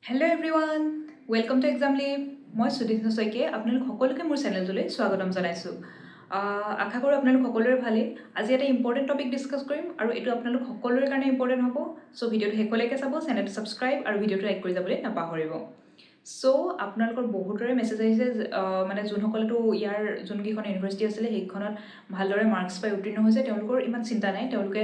Hello' everyone welcome to exam live মই সুদীপ্ত শইকীয়াই আপোনালোক সকলোকে মোৰ চেনেলটোলৈ স্বাগতম জনাইছোঁ আশা কৰোঁ আপোনালোক সকলোৰে ভালেই আজি এটা ইম্পৰ্টেণ্ট টপিক ডিছকাছ কৰিম আৰু এইটো আপোনালোক সকলোৰে কাৰণে ইম্পৰ্টেণ্ট হ'ব চ' ভিডিঅ'টো শেষলৈকে চাব চেনেলটো ছাবস্ক্ৰাইব আৰু ভিডিঅ'টো লাইক কৰি যাবলৈ নাপাহৰিব চ' আপোনালোকৰ বহুতৰে মেছেজ আহিছে মানে যোনসকলেতো ইয়াৰ যোনকেইখন ইউনিভাৰ্চিটি আছিলে সেইখনত ভালদৰে মাৰ্কছ পাই উত্তীৰ্ণ হৈছে তেওঁলোকৰ ইমান চিন্তা নাই তেওঁলোকে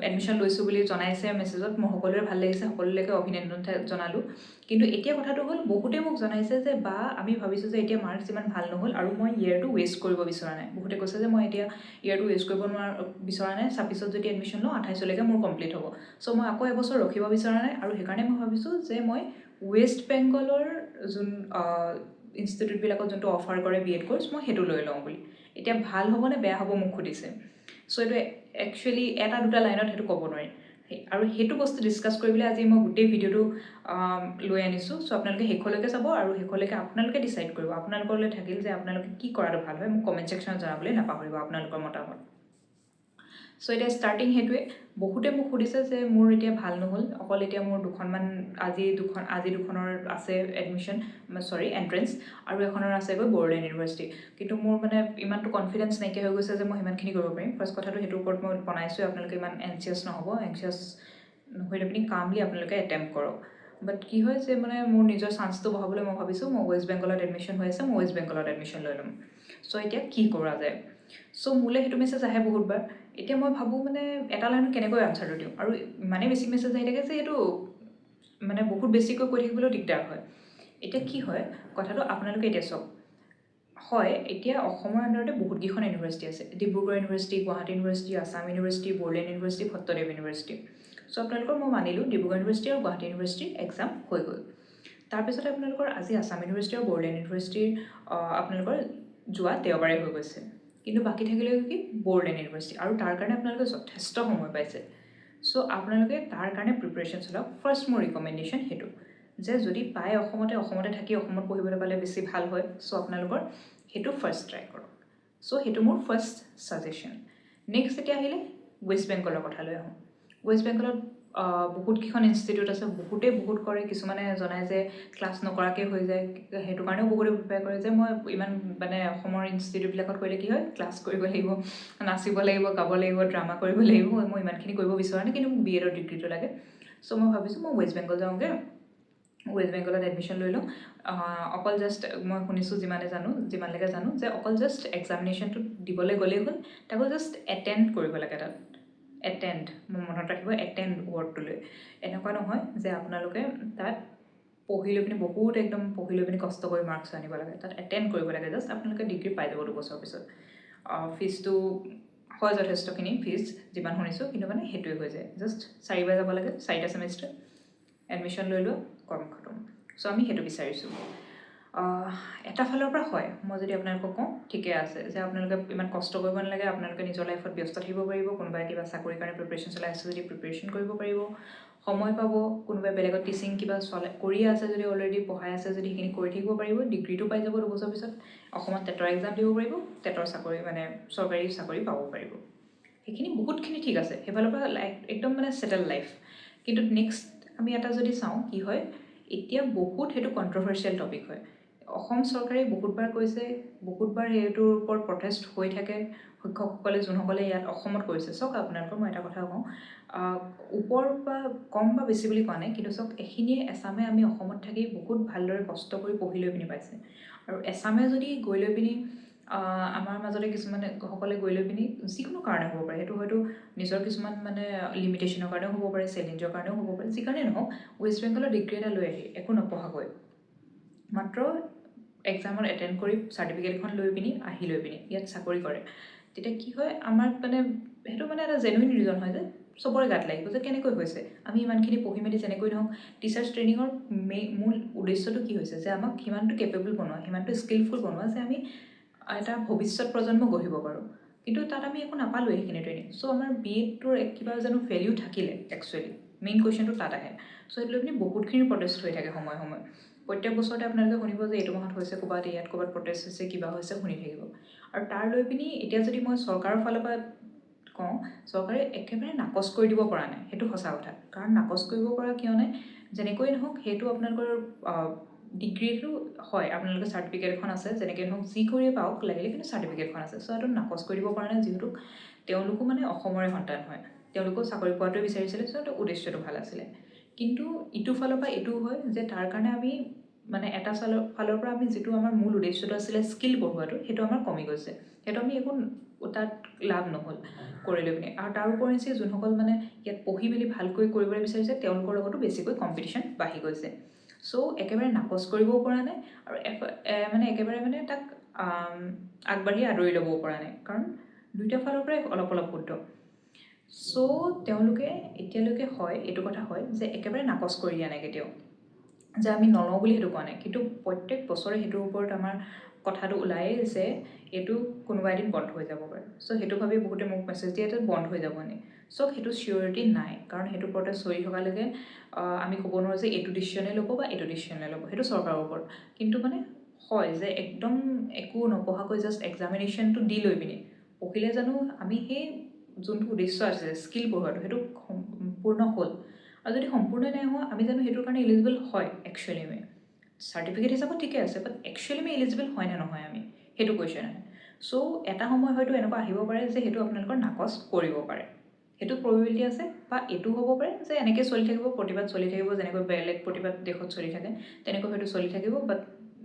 এডমিশ্যন লৈছোঁ বুলি জনাইছে মেছেজত মোৰ সকলোৰে ভাল লাগিছে সকলোলৈকে অভিনন্দন জনালোঁ কিন্তু এতিয়া কথাটো হ'ল বহুতে মোক জনাইছে যে বা আমি ভাবিছোঁ যে এতিয়া মাৰ্কছ ইমান ভাল নহ'ল আৰু মই ইয়েৰটো ৱেষ্ট কৰিব বিচৰা নাই বহুতে কৈছে যে মই এতিয়া ইয়েৰটো ৱেষ্ট কৰিব বিচৰা নাই ২৬ত যদি এডমিশ্যন লওঁ ২৮লৈকে মোৰ কমপ্লিট হ'ব চ' মই আকৌ এবছৰ ৰখিব বিচৰা নাই আৰু সেইকাৰণে মই ভাবিছোঁ যে মই ৱেষ্ট বেংগলৰ যোন ইনষ্টিটিউটবিলাকত যোনটো অফাৰ কৰে বি এড কৰ্চ মই সেইটো লৈ লওঁ বুলি এতিয়া ভাল হ'ব নে বেয়া হ'ব মোক সুধিছে চ' এইটো একচুৱেলি এটা দুটা লাইনত সেইটো ক'ব নোৱাৰি আৰু সেইটো বস্তু ডিছকাছ কৰিবলৈ আজি মই গোটেই ভিডিঅ'টো লৈ আনিছোঁ চ' আপোনালোকে শেষলৈকে চাব আৰু শেষলৈকে আপোনালোকে ডিচাইড কৰিব আপোনালোকলৈ থাকিল যে আপোনালোকে কি কৰাটো ভাল হয় মোক কমেণ্ট ছেকশ্যনত জনাবলৈ নাপাহৰিব আপোনালোকৰ মতামত চ' এতিয়া ষ্টাৰ্টিং সেইটোৱে বহুতে মোক সুধিছে যে মোৰ এতিয়া ভাল নহ'ল অকল এতিয়া মোৰ দুখনমান আজি দুখনৰ আছে এডমিশ্যন এণ্ট্ৰেঞ্চ আৰু এখনৰ আছেগৈ বড়োলেণ্ড ইউনিভাৰ্চিটি কিন্তু মোৰ মানে ইমানটো কনফিডেঞ্চ নাইকিয়া হৈ গৈছে যে মই সিমানখিনি কৰিব পাৰিম ফাৰ্ষ্ট কথাটো সেইটোৰ ওপৰত মই বনাইছোঁ আপোনালোকে ইমান এনচিয়াছ নহ'ব এনচিয়াছ নহ'লে আপুনি কামলি আপোনালোকে এটেম্প কৰক বাট কি হয় যে মানে মোৰ নিজৰ চান্সটো বঢ়াবলৈ মই ভাবিছোঁ মই ৱেষ্ট বেংগলত এডমিশ্যন হৈ আছে মই ৱেষ্ট বেংগলত এডমিশ্যন লৈ ল'ম চ' এতিয়া কি কৰা যায় চ' মোলৈ সেইটো মেছেজ আহে বহুতবাৰ এতিয়া মই ভাবোঁ মানে এটা লাইনত কেনেকৈ আনচাৰটো দিওঁ আৰু ইমানেই বেছি মেছেজ আহি থাকে যে এইটো মানে বহুত বেছিকৈ কৈ থাকিবলৈও দিগদাৰ হয় এতিয়া কি হয় কথাটো আপোনালোকে এতিয়া চাওক হয় এতিয়া অসমৰ আণ্ডাৰতে বহুতকেইখন ইউনিভাৰ্চিটি আছে Dibrugarh university Guwahati university Assam university Bodoland university Bhattadev university চ' আপোনালোকৰ মই মানিলোঁ ডিব্ৰুগড় ইউনিভাৰ্চিটি আৰু গুৱাহাটী ইউনিভাৰ্চিটিৰ এক্সাম হৈ গ'ল তাৰপিছতে আপোনালোকৰ আজি আছাম ইউনিভাৰ্চিটি আৰু বড়োলেণ্ড ইউনিভাৰ্চিটিৰ আপোনালোকৰ যোৱা দেওবাৰে হৈ গৈছে কিন্তু বাকী থাকিলে কি বড়োলেণ্ড ইউনিভাৰ্চিটি আৰু তাৰ কাৰণে আপোনালোকে যথেষ্ট সময় পাইছে চ' আপোনালোকে তাৰ কাৰণে প্ৰিপেৰেশ্যন চলাওক ফাৰ্ষ্ট মোৰ ৰিকমেণ্ডেশ্যন সেইটো যে যদি পায় অসমতে থাকি অসমত পঢ়িবলৈ পালে বেছি ভাল হয় চ' আপোনালোকৰ সেইটো ফাৰ্ষ্ট ট্ৰাই কৰক চ' সেইটো মোৰ ফাৰ্ষ্ট ছাজেশ্যন নেক্সট এতিয়া আহিলে ৱেষ্ট বেংগলৰ কথালৈ আহোঁ ৱেষ্ট বেংগলত বহুতকেইখন ইনষ্টিটিউট আছে বহুত কৰে কিছুমানে জনায় যে ক্লাছ নকৰাকৈ হৈ যায় সেইটো কাৰণেও বহুতে প্ৰিপেয়াৰ কৰে যে মই ইমান মানে অসমৰ ইনষ্টিটিউটবিলাকত কৰিলে কি হয় ক্লাছ কৰিব লাগিব নাচিব লাগিব গাব লাগিব ড্ৰামা কৰিব লাগিব মই ইমানখিনি কৰিব বিচৰা নাই কিন্তু মোক বি এডৰ ডিগ্ৰীটো লাগে চ' মই ভাবিছোঁ মই ৱেষ্ট বেংগল যাওঁগৈ ৱেষ্ট বেংগলত এডমিশ্যন লৈ লওঁ অকল জাষ্ট মই শুনিছোঁ যিমানলৈকে জানো যে অকল জাষ্ট এক্সামিনেশ্যনটো দিবলৈ গ'লেই হ'ল তাকো জাষ্ট এটেণ্ড কৰিব লাগে তাত এটেণ্ড মোৰ মনত ৰাখিব এটেণ্ড ৱৰ্ডটোলৈ এনেকুৱা নহয় যে আপোনালোকে তাত পঢ়ি লৈ পিনি বহুত একদম পঢ়ি লৈ পিনি কষ্ট কৰি মাৰ্কছ আনিব লাগে তাত এটেণ্ড কৰিব লাগে জাষ্ট আপোনালোকে ডিগ্ৰী পাই যাব দুবছৰৰ পিছত ফিজটো হয় যথেষ্টখিনি ফিজ যিমান শুনিছোঁ কিন্তু মানে সেইটোৱে হৈ যায় জাষ্ট 4 বাৰ যাব লাগে 4টা ছেমিষ্টাৰ এডমিশ্যন লৈ লোৱা কৰ্ম খতম চ' আমি সেইটো বিচাৰিছোঁ এটা ফালৰ পৰা হয় মই যদি আপোনালোকক কওঁ ঠিকে আছে যে আপোনালোকে ইমান কষ্ট কৰিব নালাগে আপোনালোকে নিজৰ লাইফত ব্যস্ত থাকিব পাৰিব কোনোবাই কিবা চাকৰিৰ কাৰণে প্ৰিপেৰেশ্যন চলাই আছে যদি প্ৰিপেৰেশ্যন কৰিব পাৰিব সময় পাব কোনোবাই বেলেগত টিচিং কিবা কৰিয়ে আছে যদি অলৰেডি পঢ়াই আছে যদি সেইখিনি কৰি থাকিব পাৰিব ডিগ্ৰীটো পাই যাব দুবছৰ পিছত অসমত টেটৰ এক্সাম দিব পাৰিব টেটৰ চাকৰি মানে চৰকাৰী চাকৰি পাব পাৰিব সেইখিনি বহুতখিনি ঠিক আছে সেইফালৰ পৰা একদম মানে ছেটেল লাইফ কিন্তু নেক্সট আমি এটা যদি চাওঁ কি হয় এতিয়া বহুত সেইটো কণ্ট্ৰভাৰ্চিয়েল টপিক হয় অসম চৰকাৰে বহুতবাৰ কৈছে বহুতবাৰ সেইটোৰ ওপৰত প্ৰটেষ্ট হৈ থাকে শিক্ষকসকলে যোনসকলে ইয়াত অসমত কৰিছে চাওক আপোনালোকৰ মই এটা কথা কওঁ ওপৰ বা কম বা বেছি বুলি কোৱা নাই কিন্তু চাওক এইখিনিয়ে এছামে আমি অসমত থাকি বহুত ভালদৰে কষ্ট কৰি পঢ়ি লৈ পিনি পাইছে আৰু এছামে যদি গৈ লৈ পিনি আমাৰ মাজতে কিছুমানে সকলে গৈ লৈ পিনি যিকোনো কাৰণে হ'ব পাৰে সেইটো হয়তো নিজৰ কিছুমান মানে লিমিটেশ্যনৰ কাৰণেও হ'ব পাৰে চেলেঞ্জৰ কাৰণেও হ'ব পাৰে যি কাৰণেই নহওক ৱেষ্ট বেংগলৰ ডিগ্ৰী এটা লৈ আহি একো নপঢ়াকৈ মাত্ৰ এক্সামত এটেণ্ড কৰি চাৰ্টিফিকেট এখন লৈ পিনি ইয়াত চাকৰি কৰে তেতিয়া কি হয় আমাৰ মানে সেইটো মানে এটা জেনুইন ৰিজন হয় যে চবৰে গাত লাগিব যে কেনেকৈ হৈছে আমি ইমানখিনি পঢ়ি মেলি যেনেকৈ নহওক টিচাৰ্ছ ট্ৰেইনিঙৰ মূল উদ্দেশ্যটো কি হৈছে যে আমাক সিমানটো কেপেবল বনোৱা সিমানটো স্কিলফুল বনোৱা যে আমি এটা ভৱিষ্যত প্ৰজন্ম গঢ়িব পাৰোঁ কিন্তু তাত আমি একো নাপালোঁ সেইখিনি ট্ৰেইনিং চ' আমাৰ বি এডটোৰ কিবা জানো ভেলিউ থাকিলে একচুৱেলি মেইন কুৱেশ্যনটো তাত আহে চ' সেইটো লৈ পিনি বহুতখিনি প্ৰটেষ্ট হৈ থাকে সময় প্ৰত্যেক বছৰতে আপোনালোকে শুনিব যে এইটো মাহত হৈছে ক'ৰবাত ইয়াত ক'ৰবাত প্ৰটেষ্ট হৈছে কিবা হৈছে শুনি থাকিব আৰু তাৰ লৈ পিনি এতিয়া যদি মই চৰকাৰৰ ফালৰ পৰা কওঁ চৰকাৰে একেবাৰে নাকচ কৰি দিব পৰা নাই সেইটো সঁচা কথা কাৰণ নাকচ কৰিব পৰা কিয় নাই যেনেকৈ নহওক সেইটো আপোনালোকৰ ডিগ্ৰীটো হয়, আপোনালোকৰ চাৰ্টিফিকেট এখন আছে, যেনেকৈ নহওক যি কৰিয়ে পাওক লাগিলে, কিন্তু চাৰ্টিফিকেটখন আছে। চ' সেইটো নাকচ কৰি দিব পৰা নাই, যিহেতু তেওঁলোকো মানে অসমৰে সন্তান হয়, তেওঁলোকেও চাকৰি পোৱাটোৱে বিচাৰিছিলে। চ' সেইটো উদ্দেশ্যটো ভাল আছিলে। কিন্তু ইটো ফালৰ পৰা এইটো হয় যে তাৰ কাৰণে আমি মানে এটা ফালৰ পৰা আমি যিটো আমাৰ মূল উদ্দেশ্যটো আছিলে স্কিল পঢ়োৱাটো, সেইটো আমাৰ কমি গৈছে। সেইটো আমি একো তাত লাভ নহ'ল কৰি লৈ পিনে। আৰু তাৰ উপৰিঞ্চি যোনসকল মানে ইয়াত পঢ়ি মেলি ভালকৈ কৰিবলৈ বিচাৰিছে, তেওঁলোকৰ লগতো বেছিকৈ কম্পিটিশ্যন বাঢ়ি গৈছে। চ' একেবাৰে নাকচ কৰিবও পৰা নাই, আৰু মানে একেবাৰে মানে তাক আগবাঢ়ি আদৰি ল'বও পৰা নাই, কাৰণ দুইটা ফালৰ পৰাই অলপ অলপ শুদ্ধ। চ' তেওঁলোকে এতিয়ালৈকে হয়, এইটো কথা হয় যে একেবাৰে নাকচ কৰি দিয়া নাই কেতিয়াও, যে আমি নলওঁ বুলি সেইটো কোৱা নাই। কিন্তু প্ৰত্যেক বছৰে সেইটোৰ ওপৰত আমাৰ কথাটো ওলায়ে যে এইটো কোনোবা এদিন বন্ধ হৈ যাব পাৰে। চ' সেইটো ভাবি বহুতে মোক মেছেজ দিয়ে যে বন্ধ হৈ যাব নি। চ' সেইটো চিয়ৰিটি নাই, কাৰণ সেইটো প্ৰটেষ্ট চলি থকালৈকে আমি ক'ব নোৱাৰোঁ যে এইটো ডিচিশ্যনে ল'ব বা এইটো ডিচিশ্যনে ল'ব, সেইটো চৰকাৰৰ ওপৰত। কিন্তু মানে হয় যে একদম একো নপঢ়াকৈ জাষ্ট এক্সামিনেশ্যনটো দি লৈ পিনি পঢ়িলে জানো আমি সেই যোনটো উদ্দেশ্য আছে স্কিল পঢ়োৱাটো, সেইটো সম্পূৰ্ণ হ'ল। আৰু যদি সম্পূৰ্ণই নাই হোৱা, আমি জানো সেইটোৰ কাৰণে এলিজিবল হয় একচুৱেলি আমি চাৰ্টিফিকেট হিচাপত ঠিকে আছে, বাট একচুৱেলি আমি এলিজিবল হয় নে নহয় আমি, সেইটো কুৱেশ্যন আহে। চ' এটা সময় হয়তো এনেকুৱা আহিব পাৰে যে সেইটো আপোনালোকৰ নাকচ কৰিব পাৰে, সেইটো প্ৰবেবিলিটি আছে। বা এইটো হ'ব পাৰে যে এনেকৈ চলি থাকিব, প্ৰতিবাদ চলি থাকিব, যেনেকৈ বেলেগ প্ৰতিবাদ দেশত চলি থাকে তেনেকৈ হয়তো চলি থাকিব। বাট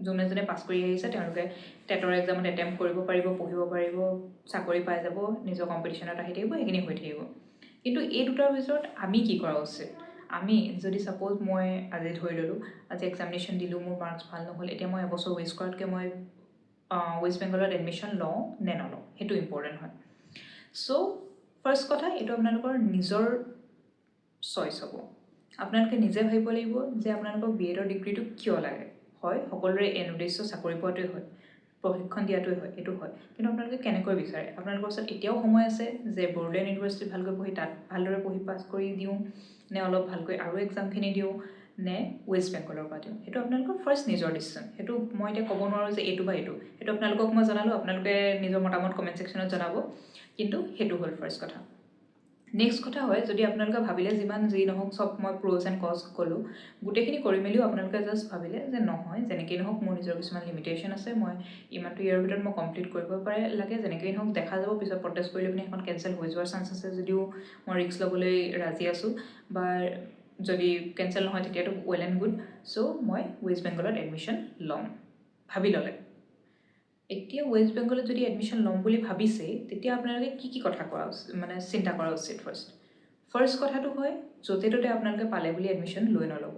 যোনে যোনে পাছ কৰি আহিছে তেওঁলোকে টেটৰ এক্সামত এটেম্প কৰিব পাৰিব, পঢ়িব পাৰিব, চাকৰি পাই যাব, নিজৰ কম্পিটিশ্যনত আহি থাকিব, সেইখিনি হৈ থাকিব। কিন্তু এই দুটাৰ ভিতৰত আমি কি কৰা উচিত? আমি যদি ছাপ'জ মই আজি ধৰি ল'লোঁ, আজি এক্সামিনেশ্যন দিলোঁ, মোৰ মাৰ্কছ ভাল নহ'ল, এতিয়া মই এবছৰ ৱেষ্ট কৰাতকৈ মই ৱেষ্ট বেংগলত এডমিশ্যন লওঁ নে নলওঁ, সেইটো ইম্পৰ্টেণ্ট হয়। চ' ফাৰ্ষ্ট কথা, এইটো আপোনালোকৰ নিজৰ চইচ হ'ব। আপোনালোকে নিজে ভাবিব লাগিব যে আপোনালোকক BEdৰ ডিগ্ৰীটো কিয় লাগে। হয়, সকলোৰে এন উদ্দেশ্য চাকৰি পোৱাটোৱে হয়, প্ৰশিক্ষণ দিয়াটোৱে হয়, এইটো হয়। কিন্তু আপোনালোকে কেনেকৈ বিচাৰে? আপোনালোকৰ ওচৰত এতিয়াও সময় আছে যে বড়োলেণ্ড ইউনিভাৰ্চিটিত ভালকৈ পঢ়ি তাত ভালদৰে পঢ়ি পাছ কৰি দিওঁ, নে অলপ ভালকৈ আৰু এক্সামখিনি দিওঁ, নে ৱেষ্ট বেংগলৰ পৰা দিওঁ। সেইটো আপোনালোকৰ ফাৰ্ষ্ট নিজৰ ডিচিশ্যন। সেইটো মই এতিয়া ক'ব নোৱাৰোঁ যে এইটো বা এইটো। সেইটো আপোনালোকক মই জনালোঁ, আপোনালোকে নিজৰ মতামত কমেণ্ট ছেকশ্যনত জনাব। কিন্তু সেইটো হ'ল ফাৰ্ষ্ট কথা। নেক্সট কথা হয়, যদি আপোনালোকে ভাবিলে যিমান যি নহওক চব মই প্ৰ'জ এণ্ড কজ ক'লোঁ, গোটেইখিনি কৰি মেলিও আপোনালোকে জাষ্ট ভাবিলে যে নহয়, যেনেকেই নহওক মোৰ নিজৰ কিছুমান লিমিটেশ্যন আছে, মই ইমানটো ইয়াৰ ভিতৰত মই কমপ্লিট কৰিব পাৰে লাগে, যেনেকেই নহওক দেখা যাব, পিছত প্ৰটেষ্ট কৰি লৈ পিনে এখন কেঞ্চেল হৈ যোৱাৰ চান্স আছে, যদিও মই ৰিস্ক ল'বলৈ ৰাজি আছোঁ। বা যদি কেঞ্চেল নহয় তেতিয়াতো ৱেল এণ্ড গুড। চ' মই ৱেষ্ট বেংগলত এডমিশ্যন ল'ম, ভাবি ল'লে। এতিয়া ৱেষ্ট বেংগলত যদি এডমিশ্যন ল'ম বুলি ভাবিছে, তেতিয়া আপোনালোকে কি কি কথা কোৱা উচিত, মানে চিন্তা কৰা উচিত। ফাৰ্ষ্ট কথাটো হয়, য'তে ত'তে আপোনালোকে পালে বুলি এডমিশ্যন লৈ নল'ব।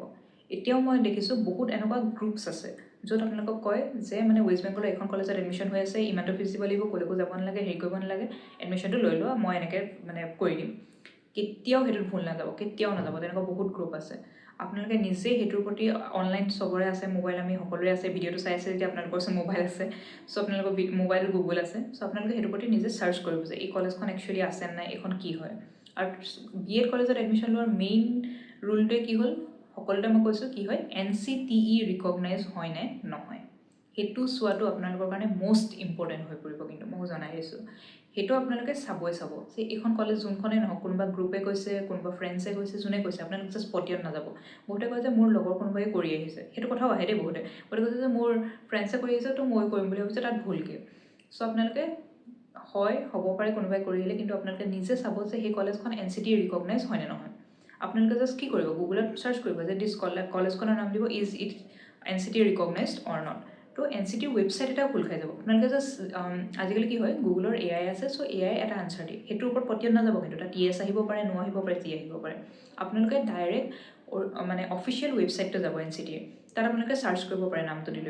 এতিয়াও মই দেখিছোঁ বহুত এনেকুৱা গ্ৰুপছ আছে য'ত আপোনালোকক কয় যে মানে ৱেষ্ট বেংগলৰ এখন কলেজত এডমিশ্যন হৈ আছে, ইমানটো ফিজ দিব লাগিব, ক'লৈকো যাব নালাগে, হেৰি কৰিব নালাগে, এডমিশ্যনটো লৈ লোৱা, মই এনেকৈ মানে কৰি দিম। কেতিয়াও সেইটোত ভুল নাযাব, কেতিয়াও নাযাব। তেনেকুৱা বহুত গ্ৰুপ আছে। আপোনালোকে নিজে সেইটোৰ প্ৰতি অনলাইন চবৰে আছে, মোবাইল আমি সকলোৰে আছে, ভিডিঅ'টো চাই আছে যেতিয়া আপোনালোকৰ ওচৰত মোবাইল আছে, চ' আপোনালোকৰ মোবাইল গুগল আছে, চ' আপোনালোকে সেইটোৰ প্ৰতি নিজে চাৰ্চ কৰিব যে এই কলেজখন একচুৱেলি আছে নাই, এইখন কি হয়। আৰু BEd কলেজত এডমিশ্যন লোৱাৰ মেইন ৰুলটোৱে কি হ'ল, সকলোতে মই কৈছোঁ কি হয়, NCTE ৰিকগনাইজ হয় নে নহয়, সেইটো চোৱাটো আপোনালোকৰ কাৰণে মষ্ট ইম্পৰ্টেণ্ট হৈ পৰিব। কিন্তু মই জনাই দিছোঁ, সেইটো আপোনালোকে চাবই চাব যে এইখন কলেজ যোনখনেই নহওক, কোনোবা গ্ৰুপে কৈছে, কোনোবা ফ্ৰেণ্ডছে কৈছে, যোনে কৈছে, আপোনালোকে জাষ্ট পটিয়াত নাযাব। বহুতে কয় যে মোৰ লগৰ কোনোবাই কৰি আহিছে, সেইটো কথাও আহে দেই বহুতে কৈছে যে মোৰ ফ্ৰেণ্ডছে কৰি আহিছে তো মই কৰিম বুলি ভাবিছোঁ, তাত ভুলকৈ। চ' আপোনালোকে হয়, হ'ব পাৰে কোনোবাই কৰি আহিলে, কিন্তু আপোনালোকে নিজে চাব যে সেই কলেজখন NCTE ৰিকগনাইজ হয় নে নহয়। আপোনালোকে জাষ্ট কি কৰিব, গুগলত চাৰ্চ কৰিব যে দিছ কলেজখনৰ নাম দিব, is it NCTE recognised or not. তো NCTE ৱেবছাইট এটাও খোল খাই যাব। আপোনালোকে জাষ্ট আজিকালি কি হয়, গুগলৰ AI আছে, চ' AI এটা আনচাৰ দিয়ে, সেইটোৰ ওপৰত পটিয়াত নাযাব। কিন্তু তাত yes আহিব পাৰে, no আহিব পাৰে, যি আহিব পাৰে। আপোনালোকে ডাইৰেক্ট মানে অফিচিয়েল ৱেবছাইটটো যাব NCTE, তাত আপোনালোকে চাৰ্চ কৰিব পাৰে, নামটো দি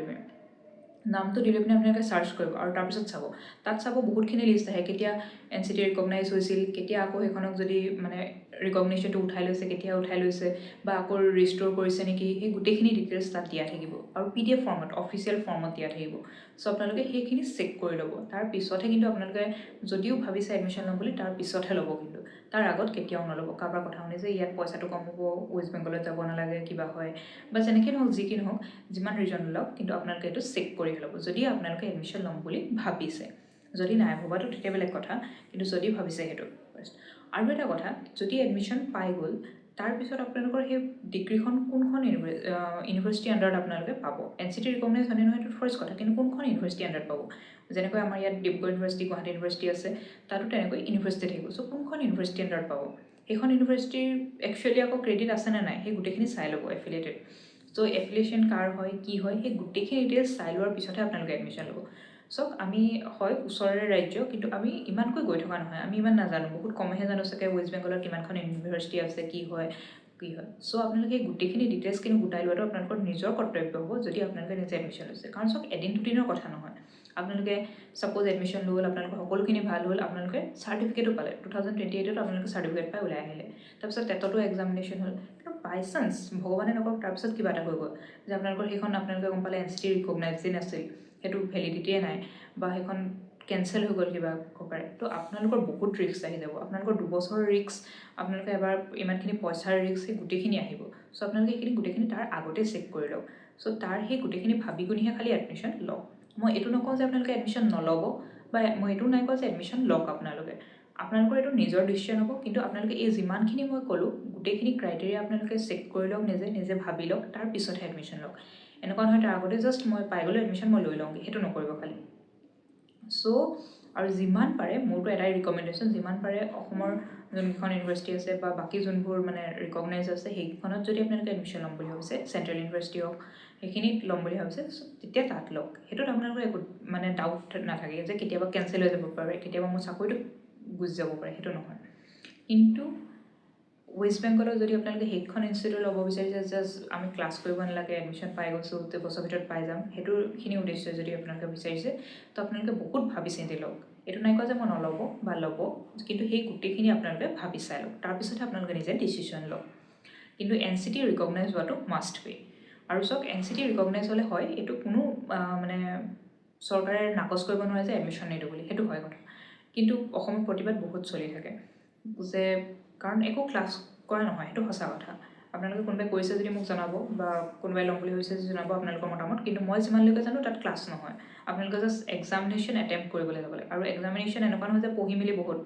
লৈ পিনে আপোনালোকে চাৰ্চ কৰিব, আৰু তাৰপিছত চাব, তাত চাব বহুতখিনি লিষ্ট আহে, কেতিয়া NCTE ৰিকগনাইজ হৈছিল, কেতিয়া আকৌ সেইখনক যদি মানে ৰিকগনিশ্যনটো উঠাই লৈছে, কেতিয়া উঠাই লৈছে, বা আকৌ ৰিষ্ট'ৰ কৰিছে নেকি, সেই গোটেইখিনি ডিটেইলছ তাত দিয়া থাকিব। আৰু PDF ফৰ্মত, অফিচিয়েল ফৰ্মত দিয়া থাকিব। চ' আপোনালোকে সেইখিনি চেক কৰি ল'ব। তাৰ পিছতহে কিন্তু আপোনালোকে যদিও ভাবিছে এডমিশ্যন ল'ম বুলি, তাৰ পিছতহে ল'ব। কিন্তু তাৰ আগত কেতিয়াও নল'ব। কাৰোবাৰ কথা শুনি যে ইয়াত পইচাটো কম হ'ব, ৱেষ্ট বেংগলত যাব নালাগে, কিবা হয়, বা যেনেকৈ নহওক, যি কি নহওক, যিমান ৰিজন লওক, কিন্তু আপোনালোকে এইটো চেক কৰি ল'ব, যদি আপোনালোকে এডমিশ্যন ল'ম বুলি ভাবিছে। যদি নাই ভবাটো তেতিয়া বেলেগ কথা, কিন্তু যদি ভাবিছে সেইটো ফাৰ্ষ্ট। আৰু এটা কথা, যদি এডমিশ্যন পাই গ'ল, তাৰপিছত আপোনালোকৰ সেই ডিগ্ৰীখন কোনখন ইউনিভাৰ্চিটি আণ্ডাৰত আপোনালোকে পাব। NCT ৰিকগনাইজ হয়নে নহয় এইটো ফাৰ্ষ্ট কথা, কিন্তু কোনখন ইউনিভাৰ্চিটি আণ্ডাৰত পাব। যেনেকৈ আমাৰ ইয়াত ডিব্ৰুগড় ইউনিভাৰ্চিটি, গুৱাহাটী ইউনিভাৰ্চিটি আছে, তাতো তেনেকৈ ইউনিভাৰ্চিটি থাকিব। চ' কোনখন ইউনিভাৰ্চিটি আণ্ডাৰত পাব, সেইখন ইউনিভাৰ্চিটিৰ একচুৱেলি আকৌ ক্ৰেডিট আছেনে নাই সেই গোটেইখিনি চাই ল'ব এফিলিয়েটেড। চ' এফিলিয়েশ্যন কাৰ হয়, কি হয়, সেই গোটেইখিনি ডিটেইলছ চাই লোৱাৰ পিছতহে আপোনালোকে এডমিশ্যন ল'ব। চাওক, আমি হয় ওচৰৰে ৰাজ্য, কিন্তু আমি ইমানকৈ গৈ থকা নহয়, আমি ইমান নাজানো, বহুত কমহে জানো চাগে ৱেষ্ট বেংগলত কিমানখন ইউনিভাৰ্চিটি আছে, কি হয়। চ' আপোনালোকে গোটেইখিনি ডিটেইলছখিনি গোটাই লোৱাটো আপোনালোকৰ নিজৰ কৰ্তব্য হ'ব যদি আপোনালোকে নিজে এডমিশ্যন লৈছে। কাৰণ চাওক, এদিন দুদিনৰ কথা নহয়। আপোনালোকে ছাপ'জ এডমিশ্যন লৈ হ'ল, আপোনালোকৰ সকলোখিনি ভাল হ'ল, আপোনালোকে চাৰ্টিফিকেটো পালে, 2028 আপোনালোকে চাৰ্টিফিকেট পাই ওলাই আহিলে। তাৰপিছত টেটতো এক্সামিনেশ্যন হ'ল, কিন্তু বাই চান্স ভগৱানে নকওক তাৰপিছত কিবা এটা হৈ গ'ল, যে আপোনালোকৰ সেইখন আপোনালোকে গম পালে NCT ৰিকগনাইজেই নাছিল, সেইটো ভেলিডিটিয়ে নাই, বা সেইখন কেঞ্চেল হৈ গ'ল কিবা পাৰে, তো আপোনালোকৰ বহুত ৰিস্ক আহি যাব। আপোনালোকৰ 2 বছৰৰ ৰিস্ক, আপোনালোকে এবাৰ ইমানখিনি পইচাৰ ৰিস্ক, সেই গোটেইখিনি আহিব। চ' আপোনালোকে সেইখিনি গোটেইখিনি তাৰ আগতে চেক কৰি লওক। চ' তাৰ সেই গোটেইখিনি ভাবি গুণিহে খালি এডমিশ্যন লওক। মই এইটো নকওঁ যে আপোনালোকে এডমিশ্যন নল'ব, বা মই এইটো নাই কোৱা যে এডমিশ্যন লওক আপোনালোকৰ এইটো নিজৰ ডিচিশ্যন হ'ব। কিন্তু আপোনালোকে এই যিমানখিনি মই ক'লোঁ গোটেইখিনি ক্ৰাইটেৰিয়া আপোনালোকে চেক কৰি লওক, নিজে ভাবি লওক, তাৰ পিছতহে এডমিশ্যন লওক। এনেকুৱা নহয় তাৰ আগতে জাষ্ট মই পাই গ'লোঁ এডমিশ্যন মই লৈ লওঁগৈ, সেইটো নকৰিব খালি। চ' আৰু যিমান পাৰে, মোৰতো এটাই ৰিকমেণ্ডেশ্যন, যিমান পাৰে অসমৰ যোনকেইখন ইউনিভাৰ্চিটি আছে বা বাকী যোনবোৰ মানে ৰিকগনাইজ আছে, সেইখনত যদি আপোনালোকে এডমিশ্যন ল'ম বুলি ভাবিছে, চেণ্ট্ৰেল ইউনিভাৰ্চিটি হওক, সেইখিনিত ল'ম বুলি ভাবিছে, তেতিয়া তাত লওক। সেইটোত আপোনালোকৰ একো মানে ডাউট নাথাকে যে কেতিয়াবা কেঞ্চেল হৈ যাব পাৰে, কেতিয়াবা মোৰ চাকৰিটো গুচি যাব পাৰে, সেইটো নহয়। কিন্তু ৱেষ্ট বেংগলত যদি আপোনালোকে সেইখন ইনষ্টিটিউট ল'ব বিচাৰিছে, জাষ্ট আমি ক্লাছ কৰিব নালাগে, এডমিশ্যন পাই গৈছোঁ, 2 বছৰৰ ভিতৰত পাই যাম, সেইটোখিনি উদ্দেশ্য যদি আপোনালোকে বিচাৰিছে, তো আপোনালোকে বহুত ভাবি চিন্তি লওক। এইটো নাই কোৱা যে মই নল'ব বা ল'ব, কিন্তু সেই গোটেইখিনি আপোনালোকে ভাবি চাই লওক, তাৰপিছতহে আপোনালোকে নিজে ডিচিশ্যন লওক। কিন্তু NCT ৰিকগনাইজ হোৱাটো মাষ্ট বি। আৰু চাওক, NCT ৰিকগনাইজ হ'লে হয়, এইটো কোনো মানে চৰকাৰে নাকচ কৰিব নোৱাৰে যে এডমিশ্যন নিদিওঁ বুলি, সেইটো হয় কথা। কিন্তু অসমত প্ৰতিবাদ বহুত চলি থাকে যে, কাৰণ একো ক্লাছ কৰা নহয়, সেইটো সঁচা কথা। আপোনালোকে কোনোবাই কৰিছে যদি মোক জনাব, বা কোনোবাই ল'ম বুলি ভাবিছে যদি জনাব আপোনালোকৰ মতামত। কিন্তু মই যিমানলৈকে জানো তাত ক্লাছ নহয়, আপোনালোকে জাষ্ট এক্সামিনেশ্যন এটেম্প্ট কৰিবলৈ যাব লাগে। আৰু এক্সামিনেশ্যন এনেকুৱা নহয় যে পঢ়ি মেলি বহুত,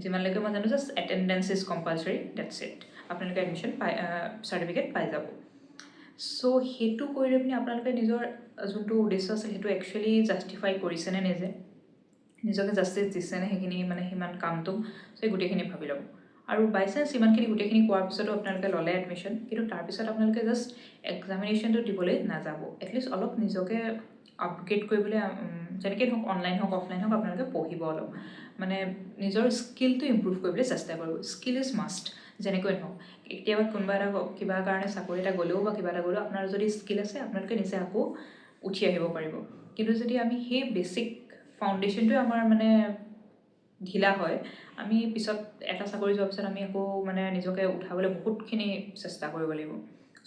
যিমানলৈকে মই জানো just attendance is compulsory, that's it. আপোনালোকে এডমিশ্যন চাৰ্টিফিকেট পাই যাব। চ' সেইটো কৰি লৈ পিনি আপোনালোকে নিজৰ যোনটো উদ্দেশ্য আছিল সেইটো একচুৱেলি জাষ্টিফাই কৰিছেনে, নিজকে জাষ্টিছ দিছেনে সেইখিনি মানে সিমান কামটো, চ' এই গোটেইখিনি ভাবি ল'ব। আৰু বাই চান্স ইমানখিনি গোটেইখিনি কোৱাৰ পিছতো আপোনালোকে ল'লে এডমিশ্যন, কিন্তু তাৰপিছত আপোনালোকে জাষ্ট এক্সামিনেশ্যনটো দিবলৈ নাযাব। এটলিষ্ট অলপ নিজকে আপগ্ৰেড কৰিবলৈ, যেনেকৈ হওক, অনলাইন হওক অফলাইন হওক, আপোনালোকে পঢ়িব অলপ, মানে নিজৰ স্কিলটো ইম্প্ৰুভ কৰিবলৈ চেষ্টা কৰিব। স্কিল ইজ মাষ্ট, যেনেকৈ নহওক। কেতিয়াবা কোনোবা এটা কিবা কাৰণে চাকৰি এটা গ'লেও বা কিবা এটা গ'লেও আপোনাৰ যদি স্কিল আছে, আপোনালোকে নিজে আকৌ উঠি আহিব পাৰিব। কিন্তু যদি আমি সেই বেছিক ফাউণ্ডেশ্যনটোৱে আমাৰ মানে ঢিলা হয়, আমি পিছত এটা চাকৰি যোৱাৰ পিছত আমি আকৌ মানে নিজকে উঠাবলৈ বহুতখিনি চেষ্টা কৰিব লাগিব।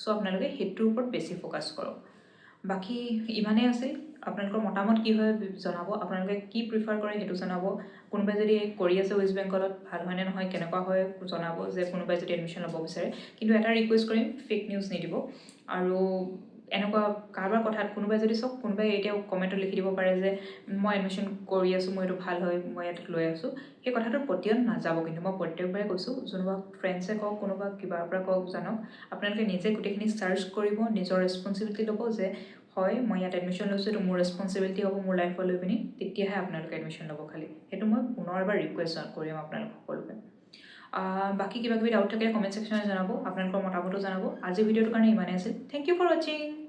চ' আপোনালোকে সেইটোৰ ওপৰত বেছি ফ'কাছ কৰক। বাকী ইমানেই আছিল। আপোনালোকৰ মতামত কি হয় জনাব, আপোনালোকে কি প্ৰিফাৰ কৰে সেইটো জনাব। কোনোবাই যদি কৰি আছে ৱেষ্ট বেংগলত, ভাল হয়নে নহয়, কেনেকুৱা হয় জনাব, যে কোনোবাই যদি এডমিশ্যন ল'ব বিচাৰে। কিন্তু এটা ৰিকুৱেষ্ট কৰিম, ফেক নিউজ নিদিব। আৰু এনেকুৱা কাৰোবাৰ কথাত কোনোবাই যদি চাওক, কোনোবাই এতিয়া কমেণ্টত লিখি দিব পাৰে যে মই এডমিশ্যন কৰি আছোঁ, মই এইটো ভাল হয়, মই ইয়াত লৈ আছোঁ, সেই কথাটোৰ প্ৰতিয়ন নাযাব। কিন্তু মই প্ৰত্যেকবাৰে কৈছোঁ, কোনোবা ফ্ৰেণ্ডছে কওক, কোনোবা কিবাৰ পৰা কওক, জানক, আপোনালোকে নিজে গোটেইখিনি চাৰ্চ কৰিব, নিজৰ ৰেচপনচিবিলিটি ল'ব যে হয় মই ইয়াত এডমিশ্যন লৈছোঁ, এইটো মোৰ ৰেচপনচিবিলিটি হ'ব মোৰ লাইফত লৈ পিনি, তেতিয়াহে আপোনালোকে এডমিশ্যন ল'ব খালি। সেইটো মই পুনৰ এবাৰ ৰিকুৱেষ্ট কৰিম আপোনালোক সকলোকে। বাকী কিবা কিবি ডাউট থাকিলে কমেণ্ট ছেকশ্যনত জনাব, আপোনালোকৰ মতামতো জনাব। আজিৰ ভিডিঅ'টোৰ কাৰণে ইমানেই আছিল। থেংক ইউ ফৰ ৱাচিং।